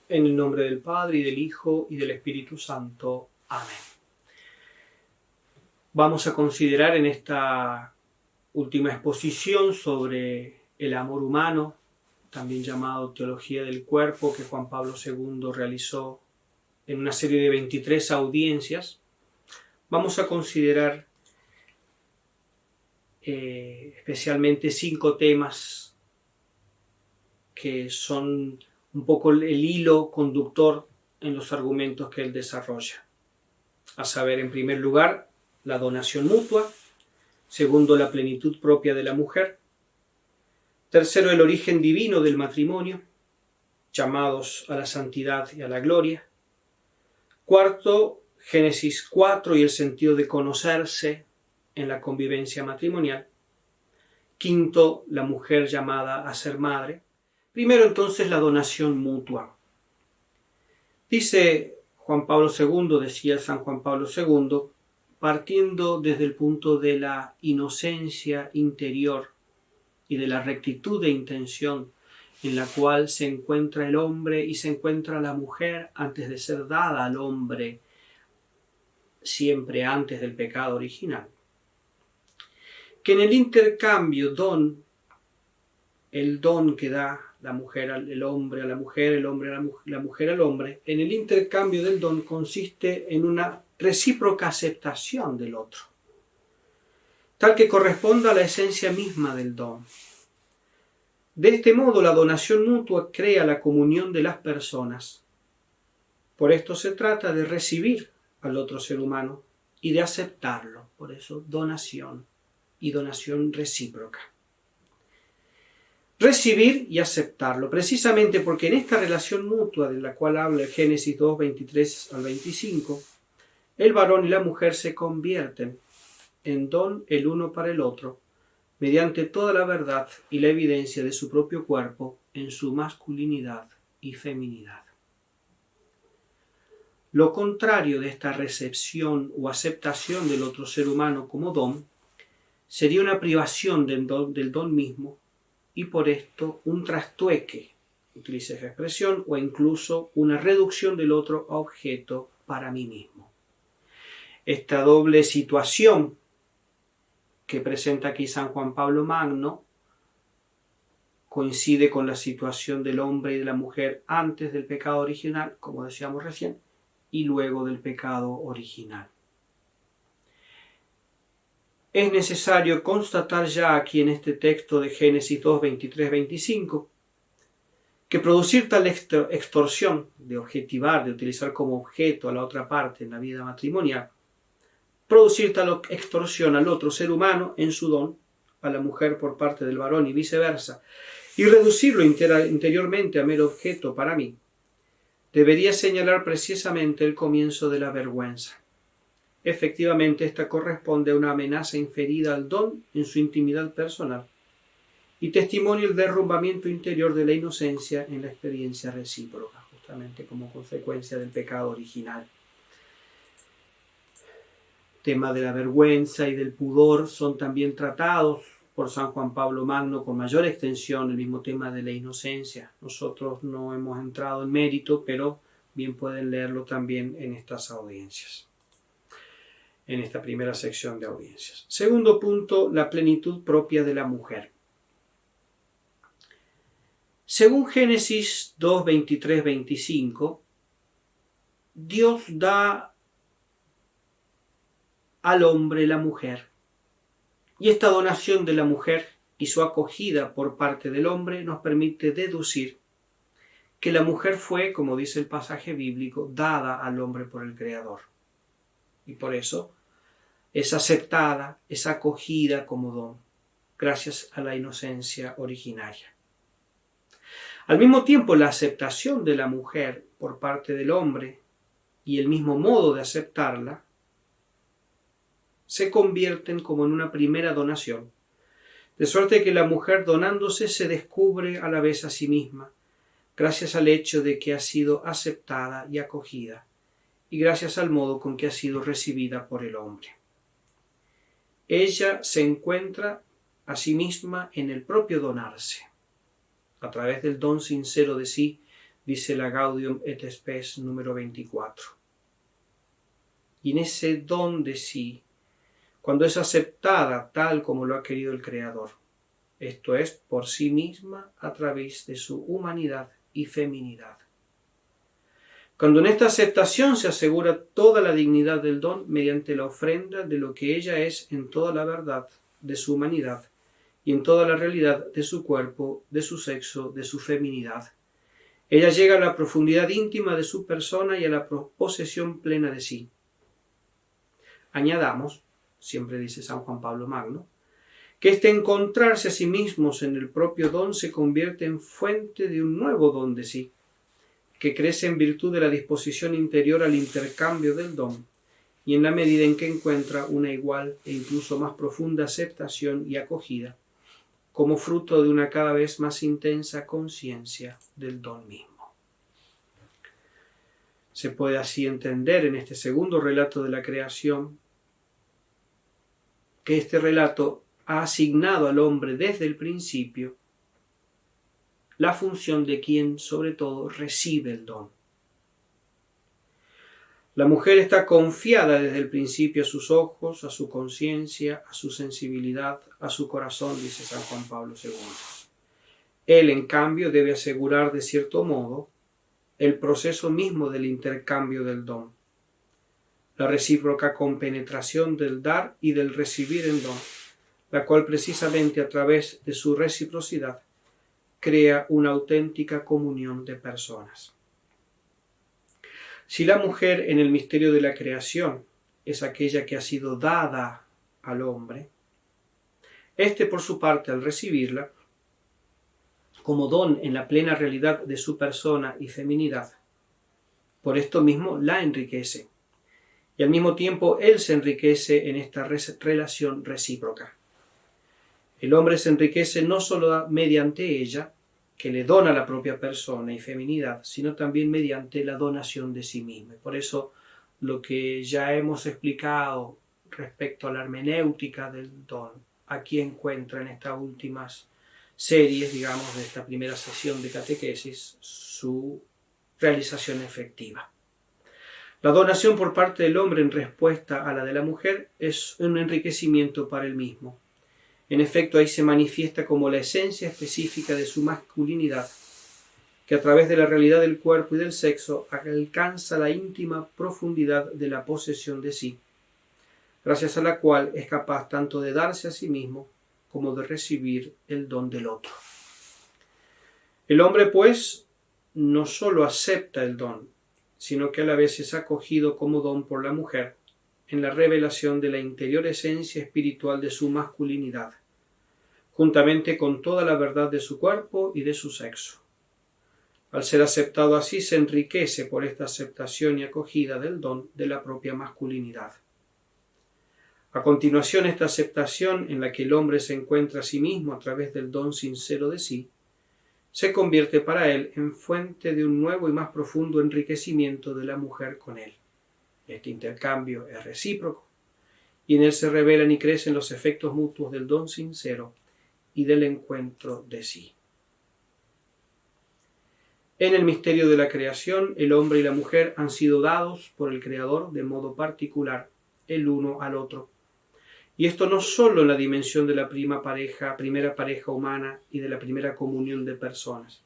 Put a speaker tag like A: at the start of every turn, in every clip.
A: En el nombre del Padre, y del Hijo, y del Espíritu Santo. Amén. Vamos a considerar en esta última exposición sobre el amor humano, también llamado Teología del Cuerpo, que Juan Pablo II realizó en una serie de 23 audiencias. Vamos a considerar especialmente 5 temas que son un poco el hilo conductor en los argumentos que él desarrolla. A saber, en primer lugar, la donación mutua. Segundo, la plenitud propia de la mujer. Tercero, el origen divino del matrimonio, llamados a la santidad y a la gloria. Cuarto, Génesis 4 y el sentido de conocerse en la convivencia matrimonial. Quinto, la mujer llamada a ser madre. Primero, entonces, la donación mutua. Dice Juan Pablo II, decía San Juan Pablo II, partiendo desde el punto de la inocencia interior y de la rectitud de intención en la cual se encuentra el hombre y se encuentra la mujer antes de ser dada al hombre, siempre antes del pecado original. Que en el intercambio el don que da la mujer al hombre, a la mujer, el hombre a la mujer al hombre, en el intercambio del don consiste en una recíproca aceptación del otro, tal que corresponda a la esencia misma del don. De este modo, la donación mutua crea la comunión de las personas. Por esto se trata de recibir al otro ser humano y de aceptarlo. Por eso, donación y donación recíproca. Recibir y aceptarlo, precisamente porque en esta relación mutua de la cual habla el Génesis 2, 23 al 25, el varón y la mujer se convierten en don el uno para el otro, mediante toda la verdad y la evidencia de su propio cuerpo en su masculinidad y feminidad. Lo contrario de esta recepción o aceptación del otro ser humano como don sería una privación del don mismo y por esto un trastueque, utiliza esa expresión, o incluso una reducción del otro a objeto para mí mismo. Esta doble situación que presenta aquí San Juan Pablo Magno coincide con la situación del hombre y de la mujer antes del pecado original, como decíamos recién, y luego del pecado original. Es necesario constatar ya aquí en este texto de Génesis 2, 23, 25, que producir tal extorsión de objetivar, de utilizar como objeto a la otra parte en la vida matrimonial, producir tal extorsión al otro ser humano en su don, a la mujer por parte del varón y viceversa, y reducirlo interiormente a mero objeto para mí, debería señalar precisamente el comienzo de la vergüenza. Efectivamente, esta corresponde a una amenaza inferida al don en su intimidad personal y testimonia el derrumbamiento interior de la inocencia en la experiencia recíproca, justamente como consecuencia del pecado original. El tema de la vergüenza y del pudor son también tratados por San Juan Pablo Magno con mayor extensión, el mismo tema de la inocencia. Nosotros no hemos entrado en mérito, pero bien pueden leerlo también en estas audiencias, en esta primera sección de audiencias. Segundo punto, la plenitud propia de la mujer. Según Génesis 2, 23, 25, Dios da al hombre la mujer, y esta donación de la mujer y su acogida por parte del hombre nos permite deducir que la mujer fue, como dice el pasaje bíblico, dada al hombre por el Creador. Y por eso es aceptada, es acogida como don, gracias a la inocencia originaria. Al mismo tiempo, la aceptación de la mujer por parte del hombre y el mismo modo de aceptarla se convierten como en una primera donación, de suerte que la mujer donándose se descubre a la vez a sí misma, gracias al hecho de que ha sido aceptada y acogida, y gracias al modo con que ha sido recibida por el hombre. Ella se encuentra a sí misma en el propio donarse, a través del don sincero de sí, dice la Gaudium et Spes número 24. Y en ese don de sí, cuando es aceptada tal como lo ha querido el Creador, esto es, por sí misma a través de su humanidad y feminidad. Cuando en esta aceptación se asegura toda la dignidad del don mediante la ofrenda de lo que ella es en toda la verdad de su humanidad y en toda la realidad de su cuerpo, de su sexo, de su feminidad. Ella llega a la profundidad íntima de su persona y a la posesión plena de sí. Añadamos, siempre dice San Juan Pablo Magno, que este encontrarse a sí mismos en el propio don se convierte en fuente de un nuevo don de sí, que crece en virtud de la disposición interior al intercambio del don, y en la medida en que encuentra una igual e incluso más profunda aceptación y acogida, como fruto de una cada vez más intensa conciencia del don mismo. Se puede así entender en este segundo relato de la creación que este relato ha asignado al hombre desde el principio la función de quien sobre todo recibe el don. La mujer está confiada desde el principio a sus ojos, a su conciencia, a su sensibilidad, a su corazón, dice San Juan Pablo II. Él, en cambio, debe asegurar de cierto modo el proceso mismo del intercambio del don, la recíproca compenetración del dar y del recibir el don, la cual precisamente a través de su reciprocidad crea una auténtica comunión de personas. Si la mujer en el misterio de la creación es aquella que ha sido dada al hombre, éste por su parte al recibirla, como don en la plena realidad de su persona y feminidad, por esto mismo la enriquece, y al mismo tiempo él se enriquece en esta relación recíproca. El hombre se enriquece no solo mediante ella, que le dona la propia persona y feminidad, sino también mediante la donación de sí mismo. Por eso lo que ya hemos explicado respecto a la hermenéutica del don, aquí encuentra en estas últimas series, digamos, de esta primera sesión de catequesis, su realización efectiva. La donación por parte del hombre en respuesta a la de la mujer es un enriquecimiento para él mismo. En efecto, ahí se manifiesta como la esencia específica de su masculinidad, que a través de la realidad del cuerpo y del sexo alcanza la íntima profundidad de la posesión de sí, gracias a la cual es capaz tanto de darse a sí mismo como de recibir el don del otro. El hombre, pues, no sólo acepta el don, sino que a la vez es acogido como don por la mujer en la revelación de la interior esencia espiritual de su masculinidad, juntamente con toda la verdad de su cuerpo y de su sexo. Al ser aceptado así, se enriquece por esta aceptación y acogida del don de la propia masculinidad. A continuación, esta aceptación en la que el hombre se encuentra a sí mismo a través del don sincero de sí, se convierte para él en fuente de un nuevo y más profundo enriquecimiento de la mujer con él. Este intercambio es recíproco, y en él se revelan y crecen los efectos mutuos del don sincero y del encuentro de sí. En el misterio de la creación, el hombre y la mujer han sido dados por el Creador de modo particular, el uno al otro. Y esto no solo en la dimensión de la primera pareja humana y de la primera comunión de personas,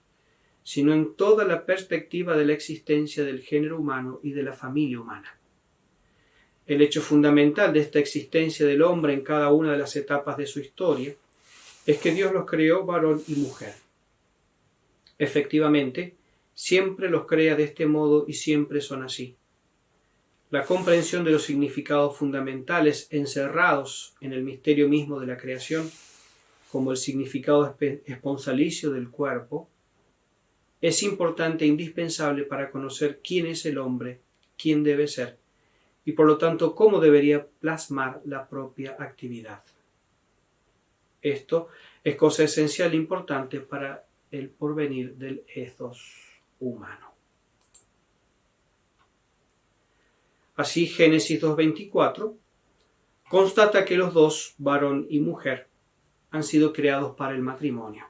A: sino en toda la perspectiva de la existencia del género humano y de la familia humana. El hecho fundamental de esta existencia del hombre en cada una de las etapas de su historia es que Dios los creó varón y mujer. Efectivamente, siempre los crea de este modo y siempre son así. La comprensión de los significados fundamentales encerrados en el misterio mismo de la creación, como el significado esponsalicio del cuerpo, es importante e indispensable para conocer quién es el hombre, quién debe ser, y por lo tanto cómo debería plasmar la propia actividad. Esto es cosa esencial e importante para el porvenir del ethos humano. Así, Génesis 2:24 constata que los dos, varón y mujer, han sido creados para el matrimonio.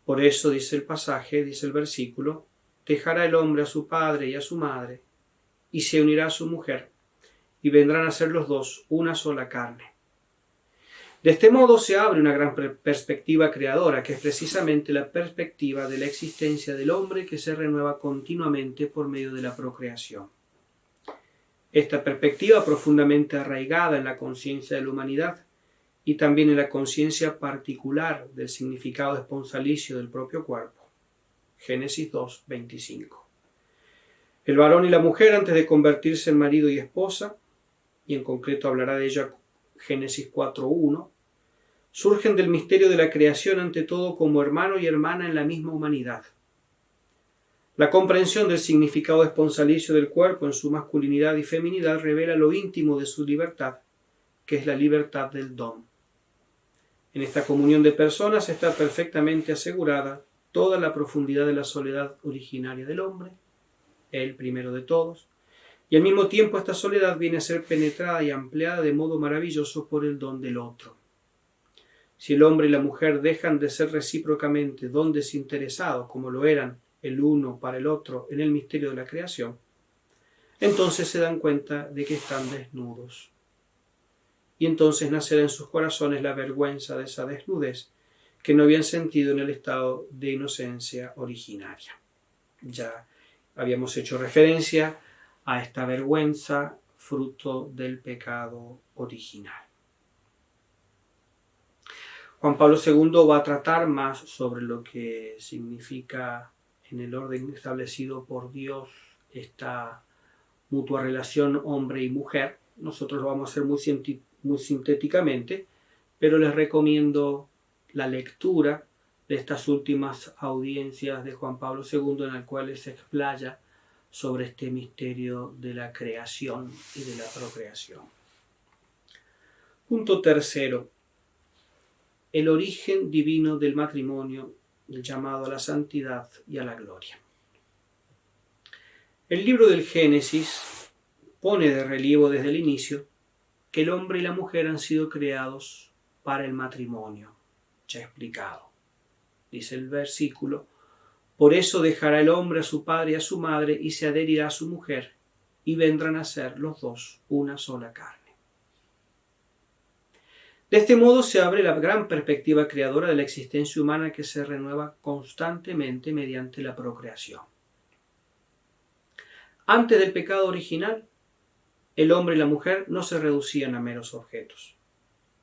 A: Por eso dice el pasaje, dice el versículo, dejará el hombre a su padre y a su madre, y se unirá a su mujer, y vendrán a ser los dos una sola carne. De este modo se abre una gran perspectiva creadora, que es precisamente la perspectiva de la existencia del hombre que se renueva continuamente por medio de la procreación. Esta perspectiva, profundamente arraigada en la conciencia de la humanidad y también en la conciencia particular del significado esponsalicio del propio cuerpo. Génesis 2, 25. El varón y la mujer, antes de convertirse en marido y esposa, y en concreto hablará de ello Génesis 4.1, surgen del misterio de la creación ante todo como hermano y hermana en la misma humanidad. La comprensión del significado esponsalicio del cuerpo en su masculinidad y feminidad revela lo íntimo de su libertad, que es la libertad del don. En esta comunión de personas está perfectamente asegurada toda la profundidad de la soledad originaria del hombre, el primero de todos, y al mismo tiempo esta soledad viene a ser penetrada y ampliada de modo maravilloso por el don del otro. Si el hombre y la mujer dejan de ser recíprocamente don desinteresados como lo eran el uno para el otro en el misterio de la creación, entonces se dan cuenta de que están desnudos. Y entonces nacerá en sus corazones la vergüenza de esa desnudez que no habían sentido en el estado de inocencia originaria. Ya habíamos hecho referencia a esta vergüenza fruto del pecado original. Juan Pablo II va a tratar más sobre lo que significa en el orden establecido por Dios esta mutua relación hombre y mujer. Nosotros lo vamos a hacer muy sintéticamente, pero les recomiendo la lectura de estas últimas audiencias de Juan Pablo II en las cuales se explaya sobre este misterio de la creación y de la procreación. Punto tercero. El origen divino del matrimonio, el llamado a la santidad y a la gloria. El libro del Génesis pone de relieve desde el inicio que el hombre y la mujer han sido creados para el matrimonio, ya explicado. Dice el versículo: por eso dejará el hombre a su padre y a su madre y se adherirá a su mujer, y vendrán a ser los dos una sola carne. De este modo se abre la gran perspectiva creadora de la existencia humana que se renueva constantemente mediante la procreación. Antes del pecado original, el hombre y la mujer no se reducían a meros objetos,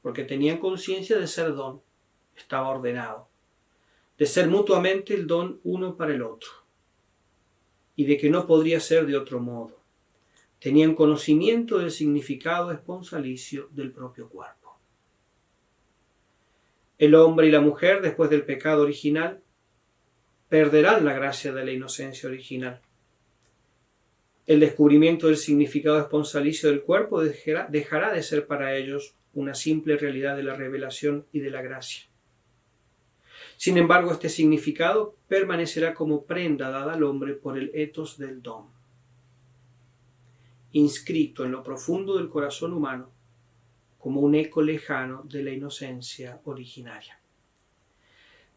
A: porque tenían conciencia de ser don, estaba ordenado, de ser mutuamente el don uno para el otro, y de que no podría ser de otro modo. Tenían conocimiento del significado esponsalicio del propio cuerpo. El hombre y la mujer, después del pecado original, perderán la gracia de la inocencia original. El descubrimiento del significado esponsalicio del cuerpo dejará de ser para ellos una simple realidad de la revelación y de la gracia. Sin embargo, este significado permanecerá como prenda dada al hombre por el ethos del don, inscrito en lo profundo del corazón humano como un eco lejano de la inocencia originaria.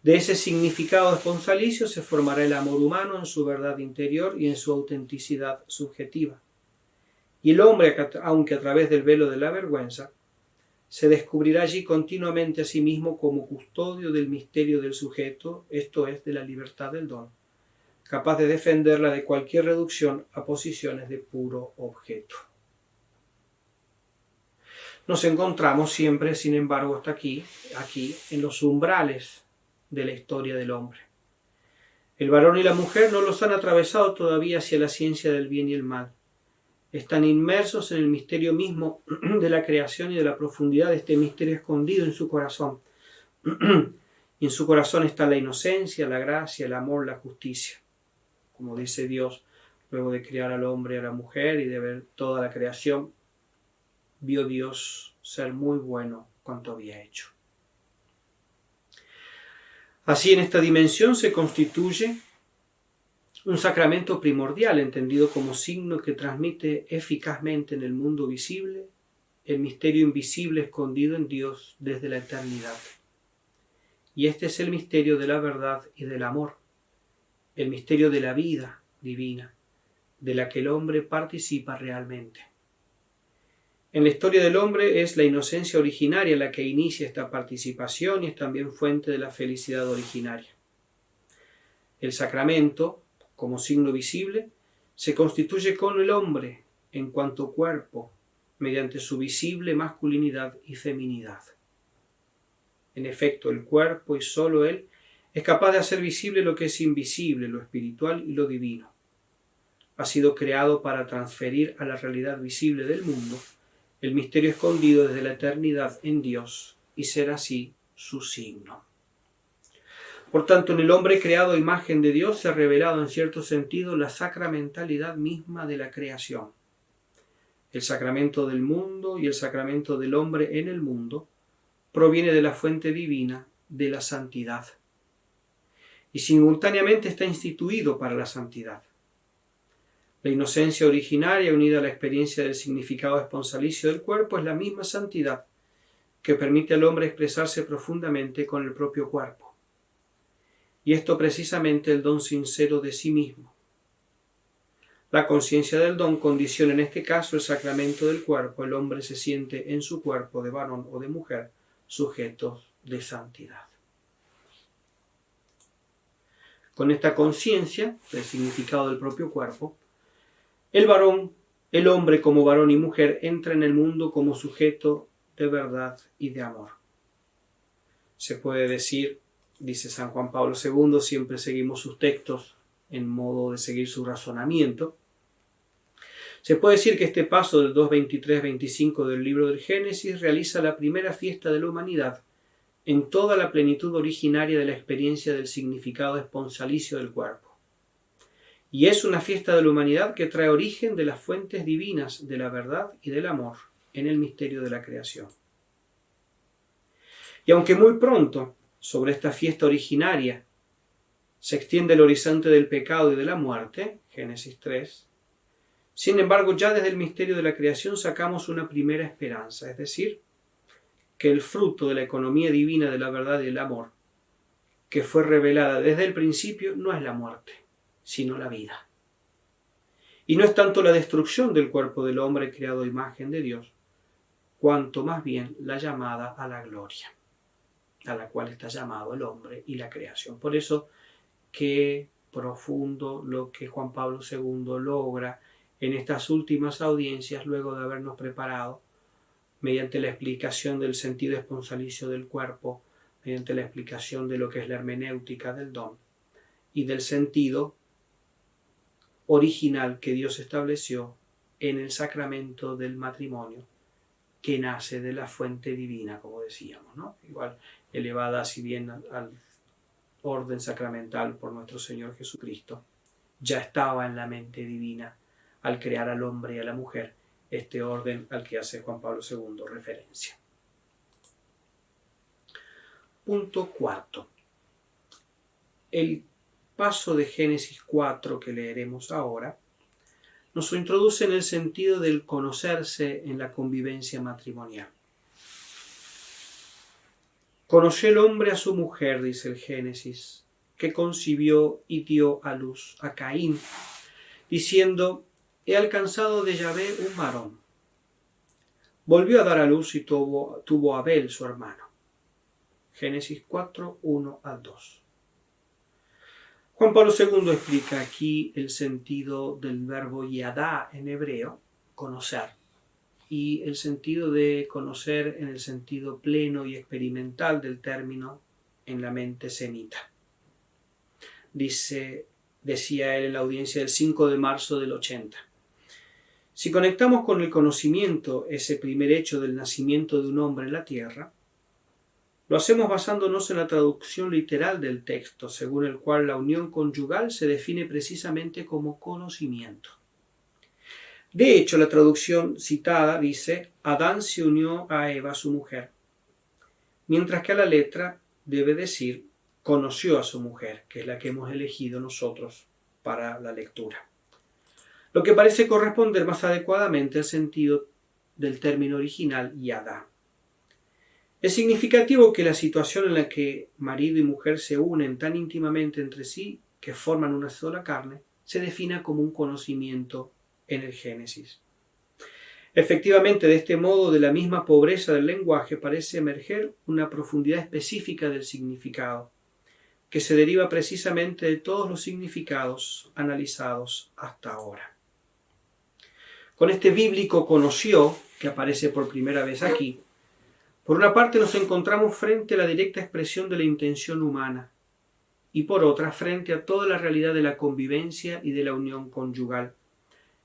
A: De ese significado esponsalicio se formará el amor humano en su verdad interior y en su autenticidad subjetiva. Y el hombre, aunque a través del velo de la vergüenza, se descubrirá allí continuamente a sí mismo como custodio del misterio del sujeto, esto es, de la libertad del don, capaz de defenderla de cualquier reducción a posiciones de puro objeto. Nos encontramos siempre, sin embargo, hasta aquí, en los umbrales de la historia del hombre. El varón y la mujer no los han atravesado todavía hacia la ciencia del bien y el mal. Están inmersos en el misterio mismo de la creación y de la profundidad de este misterio escondido en su corazón. Y en su corazón está la inocencia, la gracia, el amor, la justicia. Como dice Dios, luego de crear al hombre y a la mujer y de ver toda la creación, vio Dios ser muy bueno cuanto había hecho. Así, en esta dimensión se constituye un sacramento primordial, entendido como signo que transmite eficazmente en el mundo visible el misterio invisible escondido en Dios desde la eternidad. Y este es el misterio de la verdad y del amor, el misterio de la vida divina, de la que el hombre participa realmente. En la historia del hombre es la inocencia originaria la que inicia esta participación y es también fuente de la felicidad originaria. El sacramento, como signo visible, se constituye con el hombre en cuanto cuerpo, mediante su visible masculinidad y feminidad. En efecto, el cuerpo y sólo él es capaz de hacer visible lo que es invisible, lo espiritual y lo divino. Ha sido creado para transferir a la realidad visible del mundo el misterio escondido desde la eternidad en Dios y ser así su signo. Por tanto, en el hombre creado a imagen de Dios se ha revelado en cierto sentido la sacramentalidad misma de la creación. El sacramento del mundo y el sacramento del hombre en el mundo proviene de la fuente divina de la santidad y simultáneamente está instituido para la santidad. La inocencia originaria unida a la experiencia del significado esponsalicio del cuerpo es la misma santidad que permite al hombre expresarse profundamente con el propio cuerpo. Y esto precisamente el don sincero de sí mismo. La conciencia del don condiciona en este caso el sacramento del cuerpo. El hombre se siente en su cuerpo de varón o de mujer sujetos de santidad. Con esta conciencia del significado del propio cuerpo, el hombre como varón y mujer entra en el mundo como sujeto de verdad y de amor. Se puede decir, dice San Juan Pablo II, siempre seguimos sus textos en modo de seguir su razonamiento. Se puede decir que este paso del 2:23-25 del libro del Génesis realiza la primera fiesta de la humanidad en toda la plenitud originaria de la experiencia del significado esponsalicio del cuerpo. Y es una fiesta de la humanidad que trae origen de las fuentes divinas de la verdad y del amor en el misterio de la creación. Y aunque muy pronto sobre esta fiesta originaria se extiende el horizonte del pecado y de la muerte, Génesis 3, sin embargo ya desde el misterio de la creación sacamos una primera esperanza, es decir, que el fruto de la economía divina de la verdad y del amor, que fue revelada desde el principio, no es la muerte, sino la vida. Y no es tanto la destrucción del cuerpo del hombre creado a imagen de Dios, cuanto más bien la llamada a la gloria, a la cual está llamado el hombre y la creación. Por eso, qué profundo lo que Juan Pablo II logra en estas últimas audiencias, luego de habernos preparado, mediante la explicación del sentido esponsalicio del cuerpo, mediante la explicación de lo que es la hermenéutica del don y del sentido original que Dios estableció en el sacramento del matrimonio, que nace de la fuente divina, como decíamos, ¿no? Igual elevada si bien al orden sacramental por nuestro Señor Jesucristo, ya estaba en la mente divina al crear al hombre y a la mujer, este orden al que hace Juan Pablo II referencia. Punto cuarto. El paso de Génesis 4 que leeremos ahora nos introduce en el sentido del conocerse en la convivencia matrimonial. Conoció el hombre a su mujer, dice el Génesis, que concibió y dio a luz a Caín, diciendo: he alcanzado de Yahvé un varón. Volvió a dar a luz y tuvo a Abel, su hermano. Génesis 4, 1-2. Juan Pablo II explica aquí el sentido del verbo yadá en hebreo, conocer, y el sentido de conocer en el sentido pleno y experimental del término en la mente semita. Decía él en la audiencia del 5 de marzo del 80. Si conectamos con el conocimiento ese primer hecho del nacimiento de un hombre en la tierra, lo hacemos basándonos en la traducción literal del texto, según el cual la unión conyugal se define precisamente como conocimiento. De hecho, la traducción citada dice: Adán se unió a Eva, su mujer, mientras que a la letra debe decir: conoció a su mujer, que es la que hemos elegido nosotros para la lectura. Lo que parece corresponder más adecuadamente al sentido del término original yadá. Es significativo que la situación en la que marido y mujer se unen tan íntimamente entre sí que forman una sola carne, se defina como un conocimiento en el Génesis. Efectivamente, de este modo, de la misma pobreza del lenguaje parece emerger una profundidad específica del significado, que se deriva precisamente de todos los significados analizados hasta ahora. Con este bíblico conoció, que aparece por primera vez aquí, por una parte nos encontramos frente a la directa expresión de la intención humana, y por otra frente a toda la realidad de la convivencia y de la unión conyugal,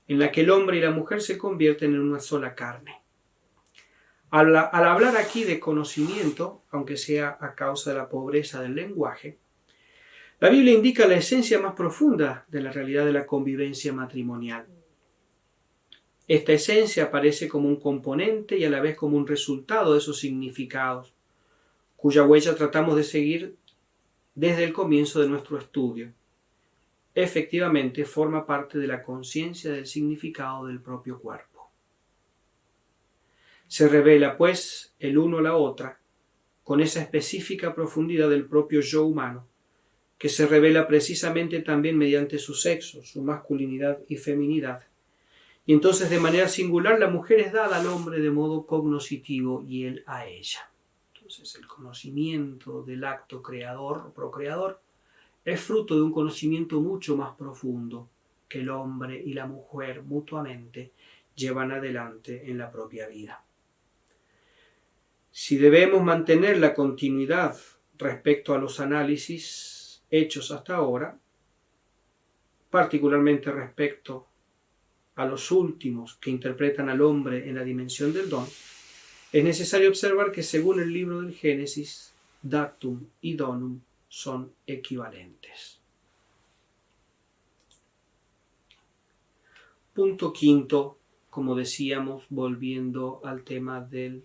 A: en la que el hombre y la mujer se convierten en una sola carne. Al hablar aquí de conocimiento, aunque sea a causa de la pobreza del lenguaje, la Biblia indica la esencia más profunda de la realidad de la convivencia matrimonial. Esta esencia aparece como un componente y a la vez como un resultado de esos significados, cuya huella tratamos de seguir desde el comienzo de nuestro estudio. Efectivamente, forma parte de la conciencia del significado del propio cuerpo. Se revela, pues, el uno a la otra, con esa específica profundidad del propio yo humano, que se revela precisamente también mediante su sexo, su masculinidad y feminidad. Y entonces, de manera singular, la mujer es dada al hombre de modo cognoscitivo y él a ella. Entonces, el conocimiento del acto creador o procreador es fruto de un conocimiento mucho más profundo que el hombre y la mujer mutuamente llevan adelante en la propia vida. Si debemos mantener la continuidad respecto a los análisis hechos hasta ahora, particularmente respecto a los últimos que interpretan al hombre en la dimensión del don, es necesario observar que según el libro del Génesis, datum y donum son equivalentes. Punto quinto, como decíamos, volviendo al tema del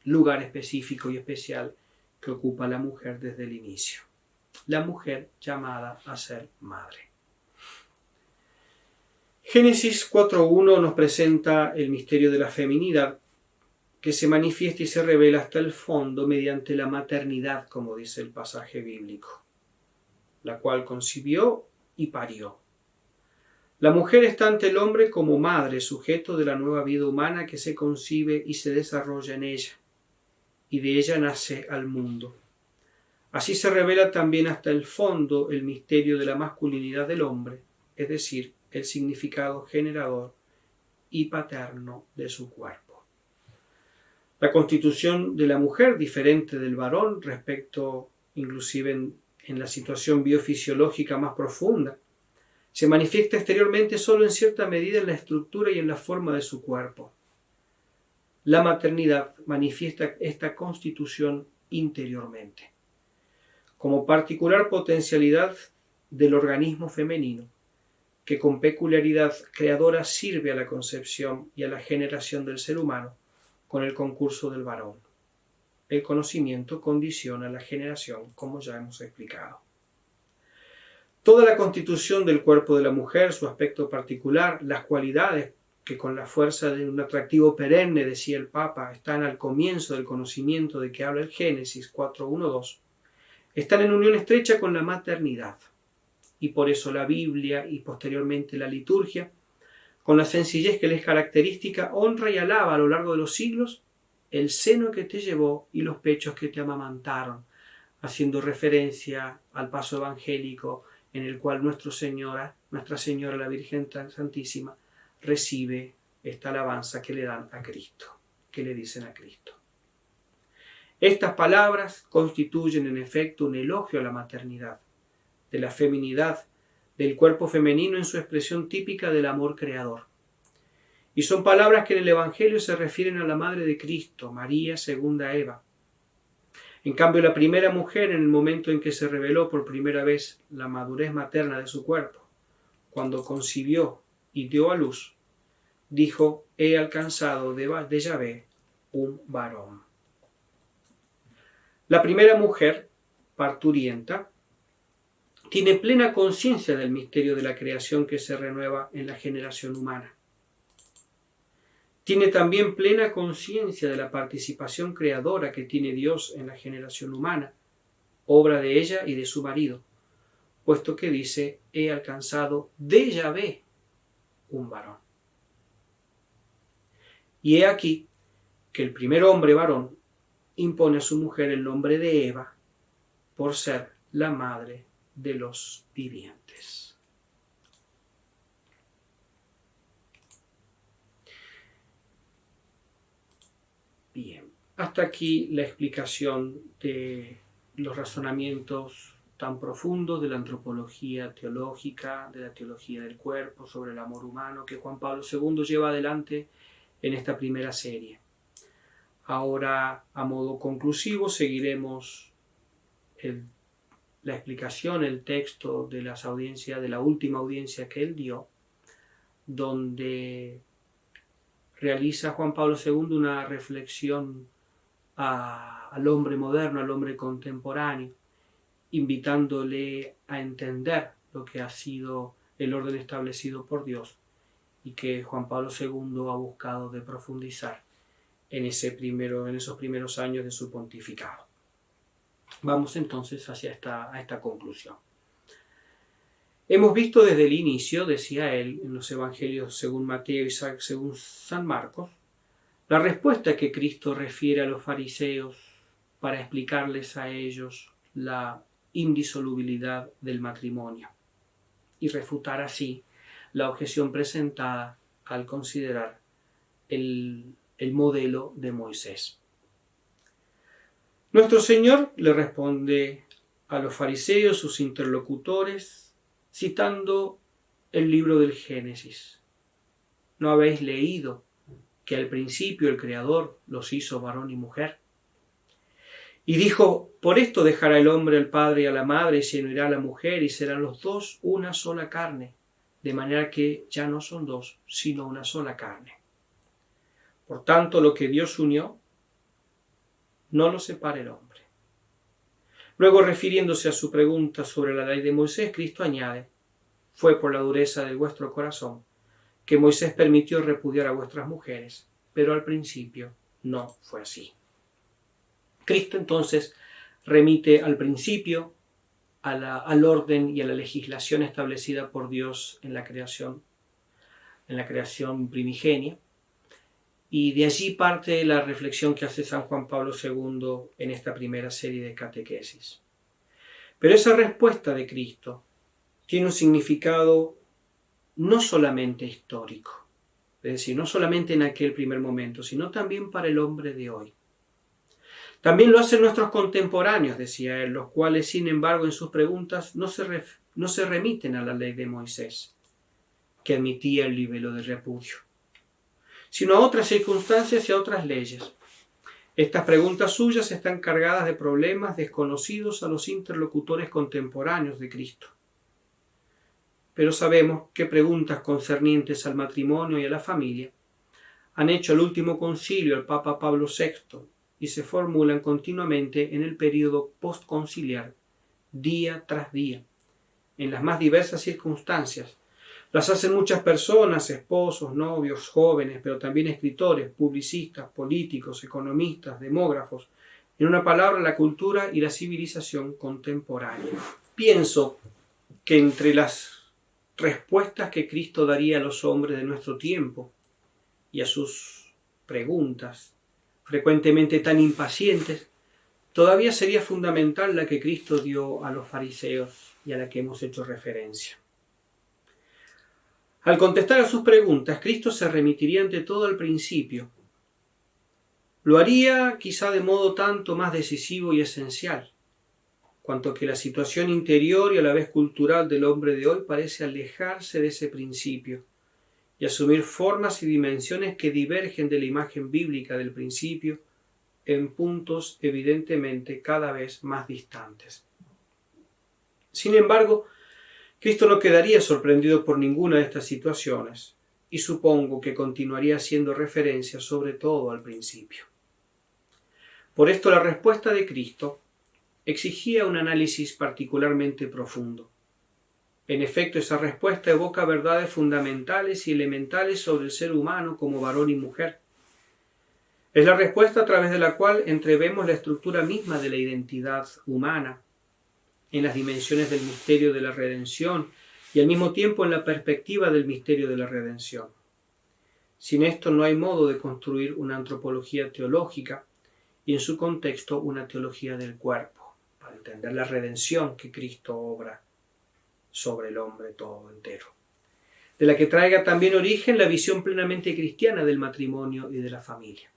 A: lugar específico y especial que ocupa la mujer desde el inicio. La mujer llamada a ser madre. Génesis 4.1 nos presenta el misterio de la feminidad, que se manifiesta y se revela hasta el fondo mediante la maternidad, como dice el pasaje bíblico, la cual concibió y parió. La mujer está ante el hombre como madre, sujeto de la nueva vida humana que se concibe y se desarrolla en ella, y de ella nace al mundo. Así se revela también hasta el fondo el misterio de la masculinidad del hombre, es decir, el significado generador y paterno de su cuerpo. La constitución de la mujer, diferente del varón respecto inclusive en la situación biofisiológica más profunda, se manifiesta exteriormente solo en cierta medida en la estructura y en la forma de su cuerpo. La maternidad manifiesta esta constitución interiormente, como particular potencialidad del organismo femenino, que con peculiaridad creadora sirve a la concepción y a la generación del ser humano con el concurso del varón. El conocimiento condiciona la generación, como ya hemos explicado. Toda la constitución del cuerpo de la mujer, su aspecto particular, las cualidades que con la fuerza de un atractivo perenne, decía el Papa, están al comienzo del conocimiento de que habla el Génesis 4.1.2, están en unión estrecha con la maternidad. Y por eso la Biblia y posteriormente la liturgia, con la sencillez que les es característica, honra y alaba a lo largo de los siglos el seno que te llevó y los pechos que te amamantaron, haciendo referencia al paso evangélico en el cual Nuestra Señora la Virgen Santísima, recibe esta alabanza que le dan a Cristo, que le dicen a Cristo. Estas palabras constituyen en efecto un elogio a la maternidad, de la feminidad, del cuerpo femenino en su expresión típica del amor creador. Y son palabras que en el Evangelio se refieren a la Madre de Cristo, María, segunda Eva. En cambio, la primera mujer, en el momento en que se reveló por primera vez la madurez materna de su cuerpo, cuando concibió y dio a luz, dijo: he alcanzado de Yahvé un varón. La primera mujer, parturienta, tiene plena conciencia del misterio de la creación que se renueva en la generación humana. Tiene también plena conciencia de la participación creadora que tiene Dios en la generación humana, obra de ella y de su marido, puesto que dice, he alcanzado de Yahvé un varón. Y he aquí que el primer hombre varón impone a su mujer el nombre de Eva por ser la madre de los vivientes. Bien, hasta aquí la explicación de los razonamientos tan profundos de la antropología teológica, de la teología del cuerpo, sobre el amor humano que Juan Pablo II lleva adelante en esta primera serie. Ahora, a modo conclusivo, seguiremos la explicación, el texto de las audiencias, de la última audiencia que él dio, donde realiza Juan Pablo II una reflexión al hombre moderno, al hombre contemporáneo, invitándole a entender lo que ha sido el orden establecido por Dios y que Juan Pablo II ha buscado de profundizar en esos primeros años de su pontificado. Vamos entonces hacia esta conclusión. Hemos visto desde el inicio, decía él, en los evangelios según Mateo y según San Marcos, la respuesta que Cristo refiere a los fariseos para explicarles a ellos la indisolubilidad del matrimonio y refutar así la objeción presentada al considerar el modelo de Moisés. Nuestro Señor le responde a los fariseos, sus interlocutores, citando el libro del Génesis. ¿No habéis leído que al principio el Creador los hizo varón y mujer? Y dijo, por esto dejará el hombre al padre y a la madre, y se unirá a la mujer, y serán los dos una sola carne, de manera que ya no son dos, sino una sola carne. Por tanto, lo que Dios unió, no lo separe el hombre. Luego, refiriéndose a su pregunta sobre la ley de Moisés, Cristo añade, fue por la dureza de vuestro corazón que Moisés permitió repudiar a vuestras mujeres, pero al principio no fue así. Cristo entonces remite al principio, al orden y a la legislación establecida por Dios en la creación primigenia, y de allí parte la reflexión que hace San Juan Pablo II en esta primera serie de catequesis. Pero esa respuesta de Cristo tiene un significado no solamente histórico, es decir, no solamente en aquel primer momento, sino también para el hombre de hoy. También lo hacen nuestros contemporáneos, decía él, los cuales, sin embargo, en sus preguntas no se remiten a la ley de Moisés, que admitía el libelo de repudio, sino a otras circunstancias y a otras leyes. Estas preguntas suyas están cargadas de problemas desconocidos a los interlocutores contemporáneos de Cristo. Pero sabemos que preguntas concernientes al matrimonio y a la familia han hecho al último concilio el Papa Pablo VI y se formulan continuamente en el período postconciliar, día tras día, en las más diversas circunstancias. Las hacen muchas personas, esposos, novios, jóvenes, pero también escritores, publicistas, políticos, economistas, demógrafos, en una palabra, la cultura y la civilización contemporánea. Pienso que entre las respuestas que Cristo daría a los hombres de nuestro tiempo y a sus preguntas, frecuentemente tan impacientes, todavía sería fundamental la que Cristo dio a los fariseos y a la que hemos hecho referencia. Al contestar a sus preguntas, Cristo se remitiría ante todo al principio. Lo haría quizá de modo tanto más decisivo y esencial, cuanto que la situación interior y a la vez cultural del hombre de hoy parece alejarse de ese principio y asumir formas y dimensiones que divergen de la imagen bíblica del principio en puntos evidentemente cada vez más distantes. Sin embargo, Cristo no quedaría sorprendido por ninguna de estas situaciones y supongo que continuaría haciendo referencia sobre todo al principio. Por esto la respuesta de Cristo exigía un análisis particularmente profundo. En efecto, esa respuesta evoca verdades fundamentales y elementales sobre el ser humano como varón y mujer. Es la respuesta a través de la cual entrevemos la estructura misma de la identidad humana, en las dimensiones del misterio de la redención y al mismo tiempo en la perspectiva del misterio de la redención. Sin esto no hay modo de construir una antropología teológica y en su contexto una teología del cuerpo, para entender la redención que Cristo obra sobre el hombre todo entero, de la que traiga también origen la visión plenamente cristiana del matrimonio y de la familia.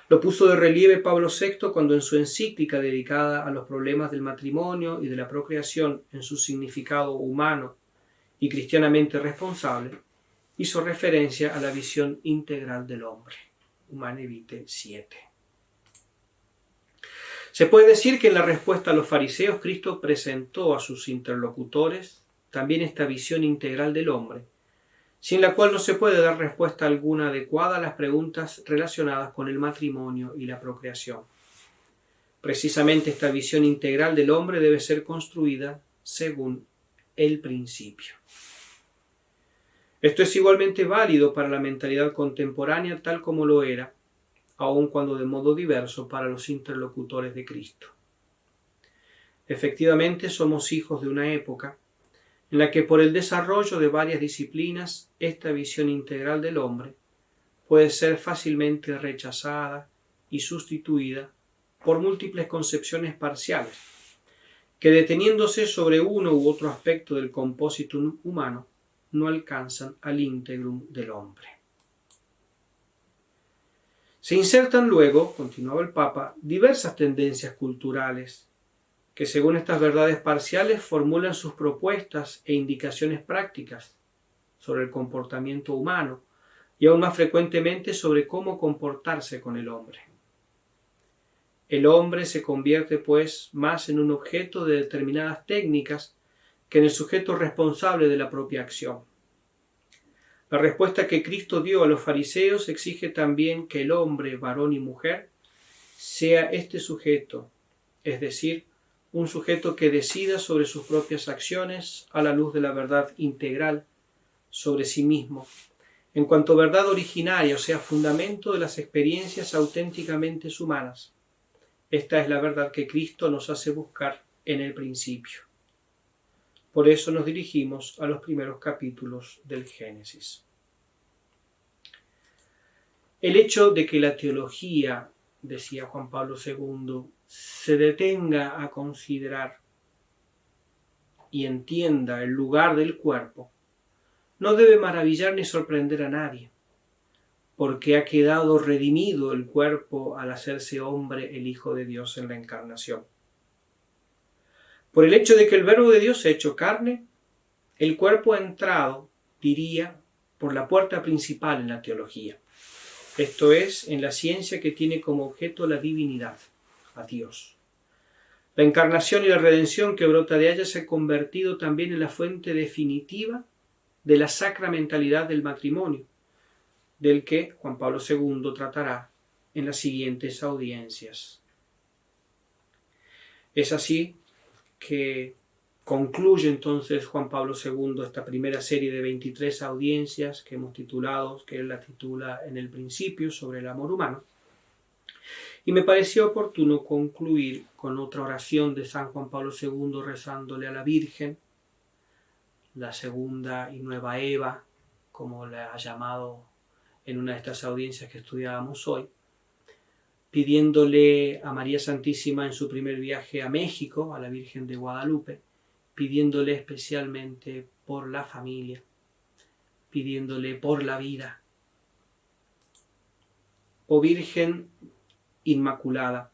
A: Lo puso de relieve Pablo VI cuando en su encíclica dedicada a los problemas del matrimonio y de la procreación en su significado humano y cristianamente responsable, hizo referencia a la visión integral del hombre, Humanae Vitae 7. Se puede decir que en la respuesta a los fariseos Cristo presentó a sus interlocutores también esta visión integral del hombre, sin la cual no se puede dar respuesta alguna adecuada a las preguntas relacionadas con el matrimonio y la procreación. Precisamente esta visión integral del hombre debe ser construida según el principio. Esto es igualmente válido para la mentalidad contemporánea tal como lo era, aun cuando de modo diverso para los interlocutores de Cristo. Efectivamente, somos hijos de una época en la que por el desarrollo de varias disciplinas, esta visión integral del hombre puede ser fácilmente rechazada y sustituida por múltiples concepciones parciales, que deteniéndose sobre uno u otro aspecto del compositum humano, no alcanzan al integrum del hombre. Se insertan luego, continuaba el Papa, diversas tendencias culturales que según estas verdades parciales formulan sus propuestas e indicaciones prácticas sobre el comportamiento humano y aún más frecuentemente sobre cómo comportarse con el hombre. El hombre se convierte, pues, más en un objeto de determinadas técnicas que en el sujeto responsable de la propia acción. La respuesta que Cristo dio a los fariseos exige también que el hombre, varón y mujer, sea este sujeto, es decir, un sujeto que decida sobre sus propias acciones a la luz de la verdad integral sobre sí mismo, en cuanto verdad originaria, o sea, fundamento de las experiencias auténticamente humanas. Esta es la verdad que Cristo nos hace buscar en el principio. Por eso nos dirigimos a los primeros capítulos del Génesis. El hecho de que la teología, decía Juan Pablo II, se detenga a considerar y entienda el lugar del cuerpo, no debe maravillar ni sorprender a nadie, porque ha quedado redimido el cuerpo al hacerse hombre el Hijo de Dios en la encarnación. Por el hecho de que el Verbo de Dios se ha hecho carne, el cuerpo ha entrado, diría, por la puerta principal en la teología. Esto es, en la ciencia que tiene como objeto la divinidad, a Dios. La encarnación y la redención que brota de ella se ha convertido también en la fuente definitiva de la sacramentalidad del matrimonio, del que Juan Pablo II tratará en las siguientes audiencias. Es así que concluye entonces Juan Pablo II esta primera serie de 23 audiencias que hemos titulado, que él la titula En el principio, sobre el amor humano. Y me pareció oportuno concluir con otra oración de San Juan Pablo II rezándole a la Virgen, la segunda y nueva Eva, como la ha llamado en una de estas audiencias que estudiábamos hoy, pidiéndole a María Santísima en su primer viaje a México, a la Virgen de Guadalupe, pidiéndole especialmente por la familia, pidiéndole por la vida. Oh Virgen Inmaculada,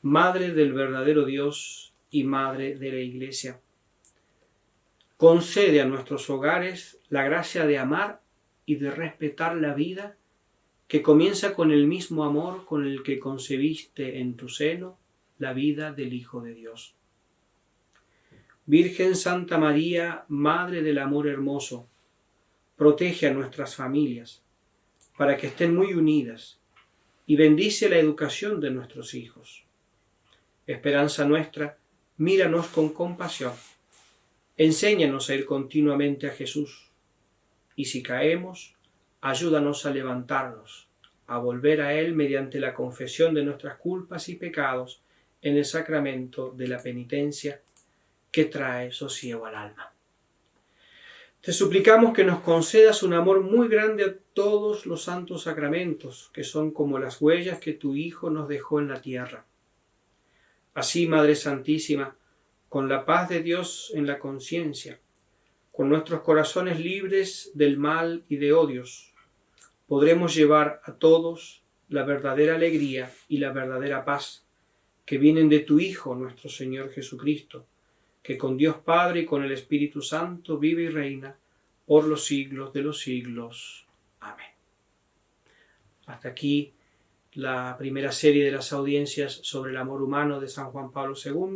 A: Madre del verdadero Dios y Madre de la Iglesia, concede a nuestros hogares la gracia de amar y de respetar la vida que comienza con el mismo amor con el que concebiste en tu seno la vida del Hijo de Dios. Virgen Santa María, Madre del amor hermoso, protege a nuestras familias para que estén muy unidas y bendice la educación de nuestros hijos. Esperanza nuestra, míranos con compasión. Enséñanos a ir continuamente a Jesús, y si caemos, ayúdanos a levantarnos, a volver a Él mediante la confesión de nuestras culpas y pecados en el sacramento de la penitencia. que trae sosiego al alma. Te suplicamos que nos concedas un amor muy grande a todos los santos sacramentos, que son como las huellas que tu Hijo nos dejó en la tierra. Así, Madre Santísima, con la paz de Dios en la conciencia, con nuestros corazones libres del mal y de odios, podremos llevar a todos la verdadera alegría y la verdadera paz que vienen de tu Hijo, nuestro Señor Jesucristo, que con Dios Padre y con el Espíritu Santo vive y reina por los siglos de los siglos. Amén. Hasta aquí la primera serie de las audiencias sobre el amor humano de San Juan Pablo II.